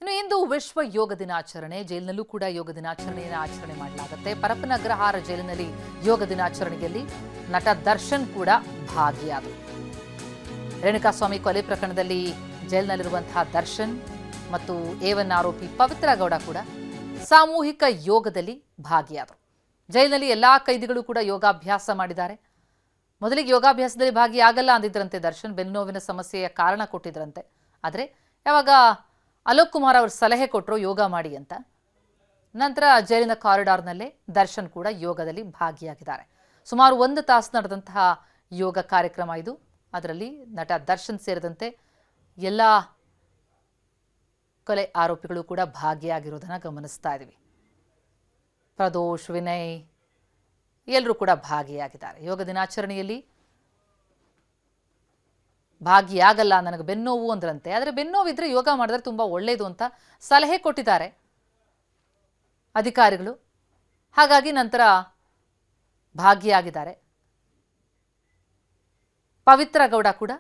ಇನ್ನು ಇಂದು ವಿಶ್ವ ಯೋಗ ದಿನಾಚರಣೆ. ಜೈಲಿನಲ್ಲೂ ಕೂಡ ಯೋಗ ದಿನಾಚರಣೆಯನ್ನು ಆಚರಣೆ ಮಾಡಲಾಗುತ್ತೆ. ಪರಪ್ಪನ ಅಗ್ರಹಾರ ಜೈಲಿನಲ್ಲಿ ಯೋಗ ದಿನಾಚರಣೆಯಲ್ಲಿ ನಟ ದರ್ಶನ್ ಕೂಡ ಭಾಗಿಯಾದರು. ರೇಣುಕಾಸ್ವಾಮಿ ಕೊಲೆ ಪ್ರಕರಣದಲ್ಲಿ ಜೈಲಿನಲ್ಲಿರುವಂತಹ ದರ್ಶನ್ ಮತ್ತು A1 ಆರೋಪಿ ಪವಿತ್ರ ಗೌಡ ಕೂಡ ಸಾಮೂಹಿಕ ಯೋಗದಲ್ಲಿ ಭಾಗಿಯಾದರು. ಜೈಲಿನಲ್ಲಿ ಎಲ್ಲಾ ಕೈದಿಗಳು ಕೂಡ ಯೋಗಾಭ್ಯಾಸ ಮಾಡಿದ್ದಾರೆ. ಮೊದಲಿಗೆ ಯೋಗಾಭ್ಯಾಸದಲ್ಲಿ ಭಾಗಿಯಾಗಲ್ಲ ಅಂದಿದ್ರಂತೆ ದರ್ಶನ್, ಬೆನ್ನುನೋವಿನ ಸಮಸ್ಯೆಯ ಕಾರಣ ಕೊಟ್ಟಿದ್ರಂತೆ. ಆದರೆ ಯಾವಾಗ ಅಲೋಕ್ ಕುಮಾರ್ ಅವರು ಸಲಹೆ ಕೊಟ್ಟರು ಯೋಗ ಮಾಡಿ ಅಂತ, ನಂತರ ಜೈಲಿನ ಕಾರಿಡಾರ್ನಲ್ಲೇ ದರ್ಶನ್ ಕೂಡ ಯೋಗದಲ್ಲಿ ಭಾಗಿಯಾಗಿದ್ದಾರೆ. ಸುಮಾರು 1 ತಾಸು ನಡೆದಂತಹ ಯೋಗ ಕಾರ್ಯಕ್ರಮ ಇದು. ಅದರಲ್ಲಿ ನಟ ದರ್ಶನ್ ಸೇರಿದಂತೆ ಎಲ್ಲ ಕೊಲೆ ಆರೋಪಿಗಳು ಕೂಡ ಭಾಗಿಯಾಗಿರೋದನ್ನು ಗಮನಿಸ್ತಾ ಇದ್ದೀವಿ. ಪ್ರದೋಷ್, ವಿನಯ್ ಎಲ್ಲರೂ ಕೂಡ ಭಾಗಿಯಾಗಿದ್ದಾರೆ. ಯೋಗ ದಿನಾಚರಣೆಯಲ್ಲಿ ಭಾಗಿಯಾಗಲ್ಲ, ನನಗೆ ಬೆನ್ನೋವು ಅಂದ್ರಂತೆ. ಆದರೆ ಬೆನ್ನೋವಿದ್ರೆ ಯೋಗ ಮಾಡಿದ್ರೆ ತುಂಬ ಒಳ್ಳೆಯದು ಅಂತ ಸಲಹೆ ಕೊಟ್ಟಿದ್ದಾರೆ ಅಧಿಕಾರಿಗಳು. ಹಾಗಾಗಿ ನಂತರ ಭಾಗಿಯಾಗಿದ್ದಾರೆ. ಪವಿತ್ರ ಗೌಡ ಕೂಡ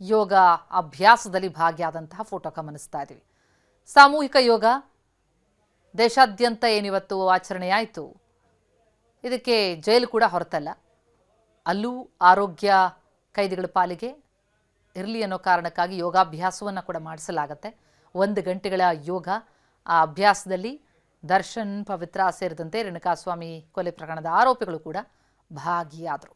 ಯೋಗ ಅಭ್ಯಾಸದಲ್ಲಿ ಭಾಗಿಯಾದಂತಹ ಫೋಟೋ ಗಮನಿಸ್ತಾ ಇದ್ದೀವಿ. ಸಾಮೂಹಿಕ ಯೋಗ ದೇಶಾದ್ಯಂತ ಏನಿವತ್ತು ಆಚರಣೆಯಾಯಿತು, ಇದಕ್ಕೆ ಜೈಲು ಕೂಡ ಹೊರತಲ್ಲ, ಅಲ್ಲೂ ಆರೋಗ್ಯ ಕೈದಿಗಳ ಪಾಲಿಗೆ ಇರಲಿ ಅನ್ನೋ ಕಾರಣಕ್ಕಾಗಿ ಯೋಗಾಭ್ಯಾಸವನ್ನು ಕೂಡ ಮಾಡಿಸಲಾಗುತ್ತೆ. 1 ಗಂಟೆಗಳ ಯೋಗ. ಆ ಅಭ್ಯಾಸದಲ್ಲಿ ದರ್ಶನ್, ಪವಿತ್ರ ಸೇರಿದಂತೆ ರೇಣುಕಾಸ್ವಾಮಿ ಕೊಲೆ ಪ್ರಕರಣದ ಆರೋಪಿಗಳು ಕೂಡ ಭಾಗಿಯಾದರು.